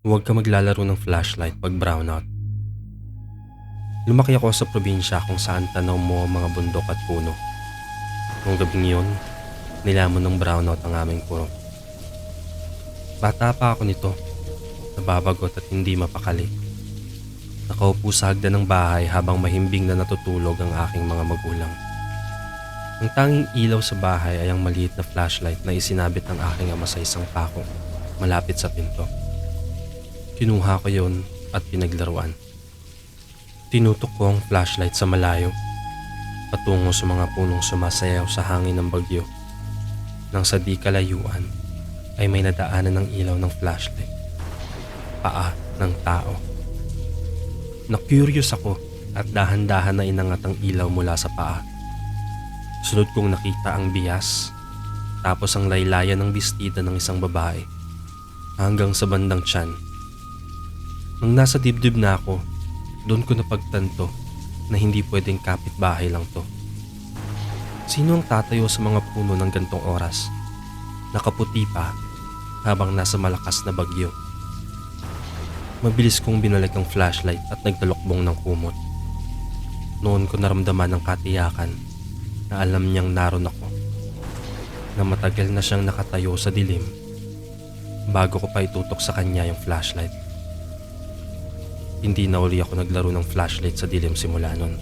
Huwag ka maglalaro ng flashlight pag brownout. Lumaki ako sa probinsya kung saan tanaw mo ang mga bundok at puno. Noong gabing yun, nilamon ng brownout ang aming puro. Bata pa ako nito, nababagot at hindi mapakali. Nakaupo sa hagdan ng bahay habang mahimbing na natutulog ang aking mga magulang. Ang tanging ilaw sa bahay ay ang maliit na flashlight na isinabit ng aking ama sa isang pako malapit sa pinto. Kinuha ko yon at pinaglaruan. Tinutok ko ang flashlight sa malayo, patungo sa mga punong sumasayaw sa hangin ng bagyo. Nang sa di kalayuan ay may nadaanan ng ilaw ng flashlight. Paa ng tao. Na-curious ako at dahan-dahan na inangat ang ilaw mula sa paa. Sunod kong nakita ang bias, tapos ang laylayan ng bestida ng isang babae, hanggang sa bandang tiyan. Nung nasa dibdib na ako, doon ko napagtanto na hindi pwedeng kapitbahay lang to. Sino ang tatayo sa mga puno ng gantong oras? Nakaputi pa habang nasa malakas na bagyo. Mabilis kong binalik ang flashlight at nagtalokbong ng kumot. Noon ko naramdaman ang katiyakan na alam niyang naroon ako, na matagal na siyang nakatayo sa dilim bago ko pa itutok sa kanya yung flashlight. Hindi na uli ako naglaro ng flashlight sa dilim simula nun.